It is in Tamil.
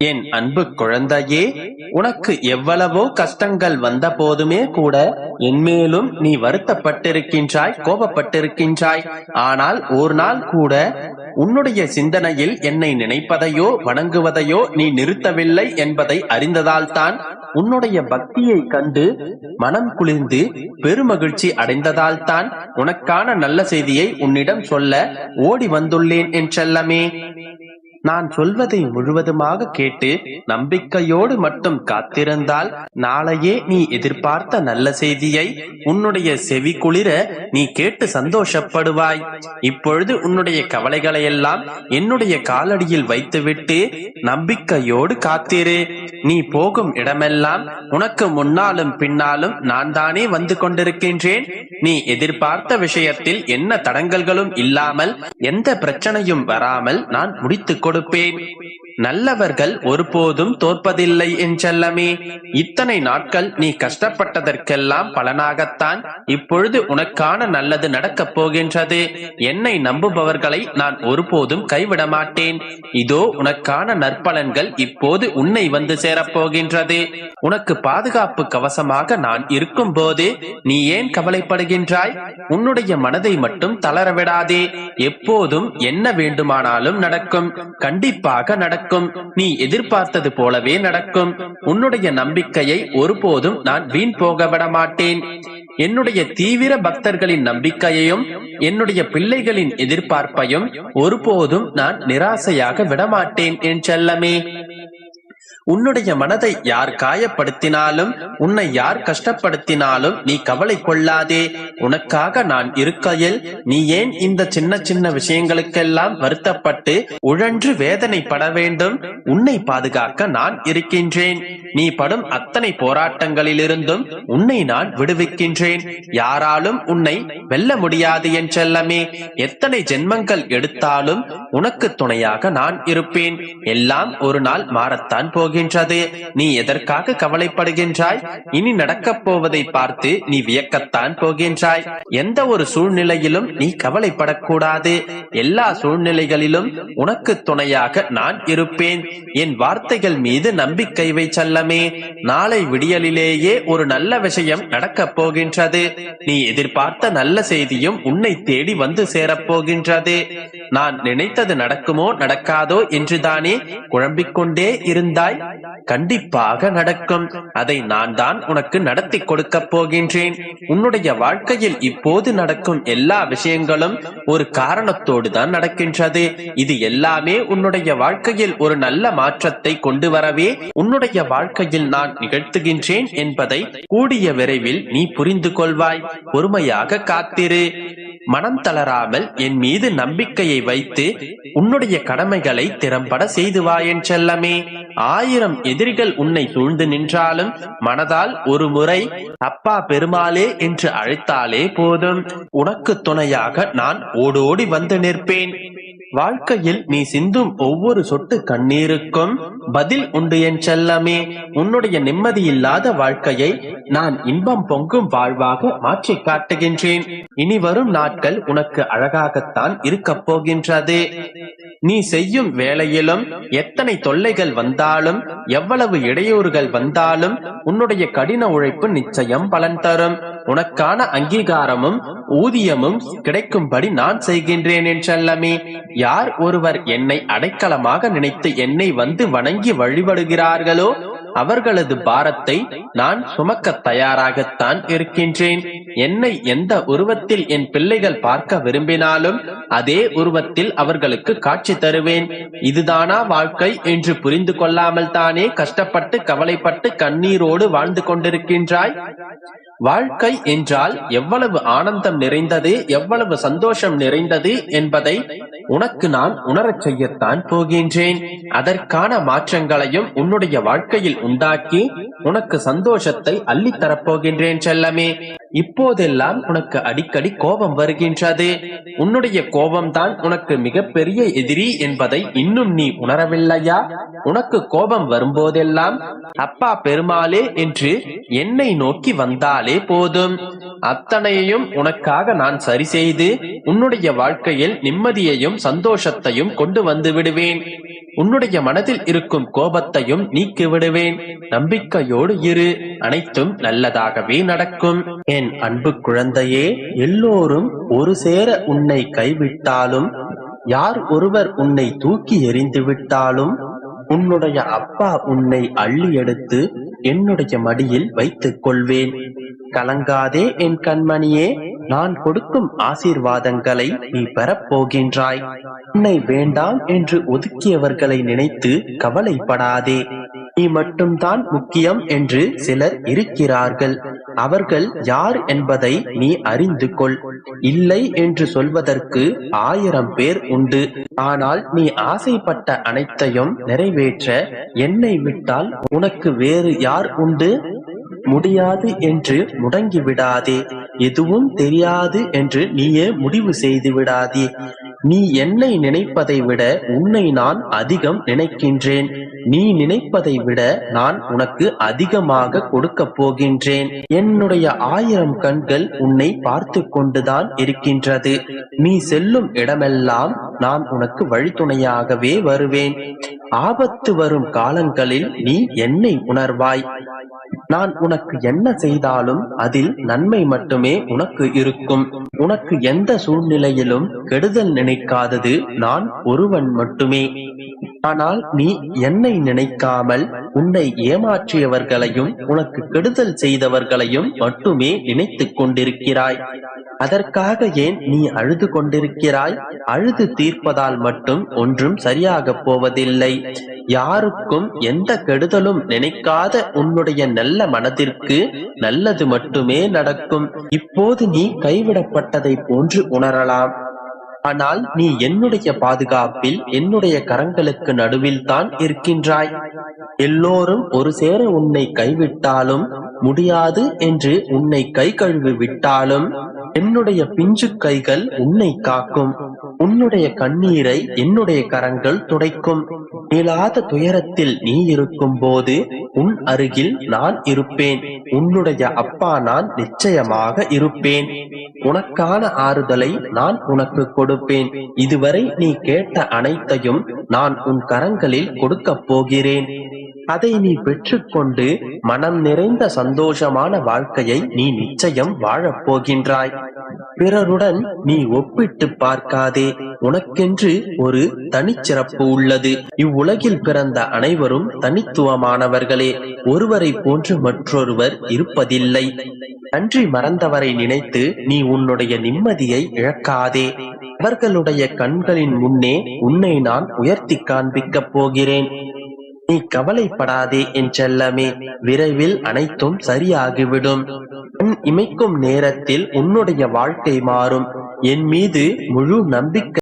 என் அன்பு குழந்தையே, உனக்கு எவ்வளவோ கஷ்டங்கள் வந்த போதுமே கூட என்மேலும் நீ வருத்தப்பட்டிருக்கின்றாய், கோபப்பட்டிருக்கின்றாய். ஆனால் ஒரு நாள் கூட உன்னுடைய சிந்தனையில் என்னை நினைப்பதையோ வணங்குவதையோ நீ நிறுத்தவில்லை என்பதை அறிந்ததால் தான், உன்னுடைய பக்தியை கண்டு மனம் குளிர்ந்து பெருமகிழ்ச்சி அடைந்ததால் தான் உனக்கான நல்ல செய்தியை உன்னிடம் சொல்ல ஓடி வந்துள்ளேன் என் செல்லமே. நான் சொல்வதை முழுவதுமாக கேட்டு நம்பிக்கையோடு மட்டும் காத்திருந்தால் நாளையே நீ எதிர்பார்த்த நல்ல செய்தியை உன்னுடைய செவி குளிர நீ கேட்டு சந்தோஷப்படுவாய். இப்பொழுது உன்னுடைய கவலைகளை எல்லாம் என்னுடைய காலடியில் வைத்துவிட்டு நம்பிக்கையோடு காத்திரு. நீ போகும் இடமெல்லாம் உனக்கு முன்னாலும் பின்னாலும் நான் தானே வந்து கொண்டிருக்கின்றேன். நீ எதிர்பார்த்த விஷயத்தில் என்ன தடங்கல்களும் இல்லாமல், எந்த பிரச்சனையும் வராமல் நான் முடித்துக் கொடுப்பேன். நல்லவர்கள் ஒருபோதும் தோற்பதில்லை என் செல்லமே. இத்தனை நாட்கள் நீ கஷ்டப்பட்டதற்கெல்லாம் பலனாகத்தான் இப்பொழுது உனக்கான நல்லது நடக்கப் போகின்றது. என்னை நம்புபவர்களை நான் ஒருபோதும் கைவிட மாட்டேன். இதோ உனக்கான நற்பலன்கள் இப்போது உன்னை வந்து சேரப்போகின்றது. உனக்கு பாதுகாப்பு கவசமாக நான் இருக்கும் போது நீ ஏன் கவலைப்படுகின்றாய்? உன்னுடைய மனதை மட்டும் தளரவிடாதே. எப்போதும் என்ன வேண்டுமானாலும் நடக்கும், கண்டிப்பாக நடக்கும். நீ எதிர்பார்த்தது போலவே நடக்கும். உன்னுடைய நம்பிக்கையை ஒருபோதும் நான் வீண் போக விட மாட்டேன். என்னுடைய தீவிர பக்தர்களின் நம்பிக்கையையும் என்னுடைய பிள்ளைகளின் எதிர்பார்ப்பையும் ஒருபோதும் நான் நிராசையாக விடமாட்டேன் என் செல்லமே. உன்னுடைய மனதை யார் காயப்படுத்தினாலும், உன்னை யார் கஷ்டப்படுத்தினாலும் நீ கவலை கொள்ளாதே. உனக்காக நான் இருக்கையில் நீ ஏன் இந்த சின்ன சின்ன விஷயங்களுக்கெல்லாம் வருத்தப்பட்டு உழன்று வேதனைப்பட வேண்டும்? உன்னை பாதுகாக்க நான் இருக்கின்றேன். நீ படும் அத்தனை போராட்டங்களிலிருந்தும் உன்னை நான் விடுவிக்கின்றேன். யாராலும் உன்னை வெல்ல முடியாது என் செல்லமே. எத்தனை ஜென்மங்கள் எடுத்தாலும் உனக்கு துணையாக நான் இருப்பேன். எல்லாம் ஒரு நாள் மாறத்தான் போகின்றது. நீ எதற்காக கவலைப்படுகின்றாய்? இனி நடக்கப் போவதை பார்த்து நீ வியக்கத்தான் போகின்றாய். எந்த ஒரு சூழ்நிலையிலும் நீ கவலைப்படக்கூடாது. எல்லா சூழ்நிலைகளிலும் உனக்கு துணையாக நான் இருப்பேன். என் வார்த்தைகள் மீது நம்பிக்கை வை செல்லமே. நாளை விடியலிலேயே ஒரு நல்ல விஷயம் நடக்கப் போகின்றது. நீ எதிர்பார்த்த நல்ல செய்தியும் உன்னை தேடி வந்து சேரப்போகின்றது. நான் நினைத்தது நடக்குமோ நடக்காதோ என்றுதானே குழம்பிக் கொண்டே இருந்தாய். கண்டிப்பாக நடக்கும். அதை நான் தான் உனக்கு நடத்தி கொடுக்க போகின்றேன். உன்னுடைய வாழ்க்கையில் இப்போது நடக்கும் எல்லா விஷயங்களும் ஒரு காரணத்தோடு தான் நடக்கின்றது. இது எல்லாமே உன்னுடைய வாழ்க்கையில் ஒரு நல்ல மாற்றத்தை கொண்டு வரவே உன்னுடைய வாழ்க்கையில் நான் நிகழ்த்துகின்றேன் என்பதை கூடிய விரைவில் நீ புரிந்து கொள்வாய். பொறுமையாக காத்திரு. மனம் தளராமல் என் மீது நம்பிக்கையை வைத்து உன்னுடைய கடமைகளை திறம்பட செய்து வா என் செல்லமே. 1000 எதிரிகள் உன்னை சூழ்ந்து நின்றாலும் மனதால் ஒரு முறை அப்பா பெருமாளே என்று அழைத்தாலே போதும். உனக்கு துணையாக நான் ஓடோடி வந்து நிற்பேன். வாழ்க்கையில் நீ சிந்தும் ஒவ்வொரு சொட்டு கண்ணீருக்கும் பதில் உண்டு என் செல்லமே. உன்னுடைய நிம்மதியில்லாத வாழ்க்கையை நான் இன்பம் பொங்கும் வாழ்வாக மாற்றி காட்டுகின்றேன். இனி வரும் நாட்கள் உனக்கு அழகாகத்தான் இருக்கப் போகின்றது. நீ செய்யும் வேளையிலும் எத்தனை தொல்லைகள் வந்தாலும், எவ்வளவு இடையூறுகள் வந்தாலும் உன்னுடைய கடின உழைப்பு நிச்சயம் பலன் தரும். உனக்கான அங்கீகாரமும் ஊதியமும் கிடைக்கும்படி நான் செய்கின்றேன் என் செல்லமே. யார் ஒருவர் என்னை அடைக்கலமாக நினைத்து என்னை வந்து வணங்கி வழிபடுகிறார்களோ அவர்களது பாரத்தை நான் சுமக்க தயாராகத்தான் இருக்கின்றேன். என்னை எந்த உருவத்தில் என் பிள்ளைகள் பார்க்க விரும்பினாலும் அதே உருவத்தில் அவர்களுக்கு காட்சி தருவேன். இதுதானா வாழ்க்கை என்று புரிந்து கொள்ளாமல் தானே கஷ்டப்பட்டு கவலைப்பட்டு கண்ணீரோடு வாழ்ந்து கொண்டிருக்கின்றாய்? வாழ்க்கை என்றால் எவ்வளவு ஆனந்தம் நிறைந்தது, எவ்வளவு சந்தோஷம் நிறைந்தது என்பதை உனக்கு நான் உணரச் செய்யத்தான் போகின்றேன். அதற்கான மாற்றங்களையும் உன்னுடைய வாழ்க்கையில் உண்டாக்கி உனக்கு சந்தோஷத்தை அள்ளித்தரப் போகின்றேன் செல்லமே. இப்போதெல்லாம் உனக்கு அடிக்கடி கோபம் வருகின்றது. உன்னுடைய கோபம்தான் உனக்கு மிகப்பெரிய எதிரி என்பதை இன்னும் நீ உணரவில்லையா? உனக்கு கோபம் வரும்போதெல்லாம் அப்பா பெருமாளே என்று என்னை நோக்கி வந்தாலே போதும். அத்தனையையும் உனக்காக நான் சரி செய்து உன்னுடைய வாழ்க்கையில் நிம்மதியையும் சந்தோஷத்தையும் கொண்டு வந்து விடுவேன். உன்னுடைய மனதில் இருக்கும் கோபத்தையும் நீக்கி விடுவேன். நம்பிக்கையோடு இரு, அனைத்தும் நல்லதாகவே நடக்கும். என் அன்பு குழந்தையே, எல்லோரும் ஒரு சேர உன்னை கைவிட்டாலும், யார் ஒருவர் உன்னை தூக்கி எறிந்து விட்டாலும், உன்னுடைய அப்பா உன்னை அள்ளி எடுத்து என்னுடைய மடியில் வைத்துக் கொள்வேன். கலங்காதே என் கண்மணியே, நான் கொடுக்கும் ஆசீர்வாதங்களை நீ பெறப்போகின்றாய். உன்னை வேண்டாம் என்று ஒதுக்கியவர்களை நினைத்து கவலைப்படாதே. நீ மட்டும்தான் முக்கியம் என்று சிலர் இருக்கிறார்கள். அவர்கள் யார் என்பதை நீ அறிந்து கொள். இல்லை என்று சொல்வதற்கு 1000 பேர் உண்டு. ஆனால் நீ ஆசைப்பட்ட அனைத்தையும் நிறைவேற்ற என்னை விட்டால் உனக்கு வேறு யார் உண்டு? முடியாது என்று முடங்கி விடாதே. எதுவும் தெரியாது என்று நீயே முடிவு செய்து விடாதே. நீ என்னை நினைப்பதை விட உன்னை நான் அதிகம் நினைக்கின்றேன். நீ நினைப்பதை விட நான் உனக்கு அதிகமாக கொடுக்க போகின்றேன். என்னுடைய 1000 கண்கள் உன்னை பார்த்து கொண்டுதான் இருக்கின்றது. நீ செல்லும் இடமெல்லாம் நான் உனக்கு வழித்துணையாகவே வருவேன். ஆபத்து வரும் காலங்களில் நீ என்னை உணர்வாய். நான் உனக்கு என்ன செய்தாலும் அதில் நன்மை மட்டுமே உனக்கு இருக்கும். உனக்கு எந்த சூழ்நிலையிலும் கெடுதல் நினைக்காதது நான் ஒருவன் மட்டுமே. ஆனால் நீ என்னை நினைக்காமல் உன்னை ஏமாற்றியவர்களையும் உனக்கு கெடுதல் செய்தவர்களையும் மட்டுமே நினைத்துக் கொண்டிருக்கிறாய். அதற்காக ஏன் நீ அழுது கொண்டிருக்கிறாய்? அழுது தீர்ப்பதால் மட்டும் ஒன்றும் சரியாக போவதில்லை. யாருக்கும் எந்த கெடுதலும் நினைக்காத உன்னுடைய நல்ல மனதிற்கு நல்லது மட்டுமே நடக்கும். இப்போது நீ கைவிடப்பட்டதை போன்று உணரலாம். ஆனால் நீ என்னுடைய பாதுகாப்பில் என்னுடைய கரங்களுக்கு நடுவில் தான் இருக்கின்றாய். எல்லோரும் ஒரு சேர உன்னை கைவிட்டாலும், முடியாது என்று உன்னை கை கழுவி விட்டாலும், என்னுடைய பிஞ்சு கைகள் உன்னை காக்கும். உன்னுடைய கண்ணீரை என்னுடைய கரங்கள் துடைக்கும். மீளாத துயரத்தில் நீ இருக்கும் போது உன் அருகில் நான் இருப்பேன். உன்னுடைய அப்பா நான் நிச்சயமாக இருப்பேன். உனக்கான ஆறுதலை நான் உனக்கு கொடுப்பேன். இதுவரை நீ கேட்ட அனைத்தையும் நான் உன் கரங்களில் கொடுக்கப் போகிறேன். அதை நீ பெற்றுக்கொண்டு மனம் நிறைந்த சந்தோஷமான வாழ்க்கையை நீ நிச்சயம் வாழப் போகின்றாய். பிறருடன் நீ ஒப்பிட்டு பார்க்காதே. உனக்கென்று ஒரு தனிச்சிறப்பு உள்ளது. இவ்வுலகில் பிறந்த அனைவரும் தனித்துவமானவர்களே. ஒருவரை போன்று மற்றொருவர் இருப்பதில்லை. நன்றி மறந்தவரை நினைத்து நீ உன்னுடைய நிம்மதியை இழக்காதே. அவர்களுடைய கண்களின் முன்னே உன்னை நான் உயர்த்தி காண்பிக்கப் போகிறேன். நீ கவலைப்படாதே என் செல்லமே. விரைவில் அனைத்தும் சரியாகிவிடும். கண் இமைக்கும் நேரத்தில் உன்னுடைய வாழ்க்கை மாறும். என் மீது முழு நம்பிக்கை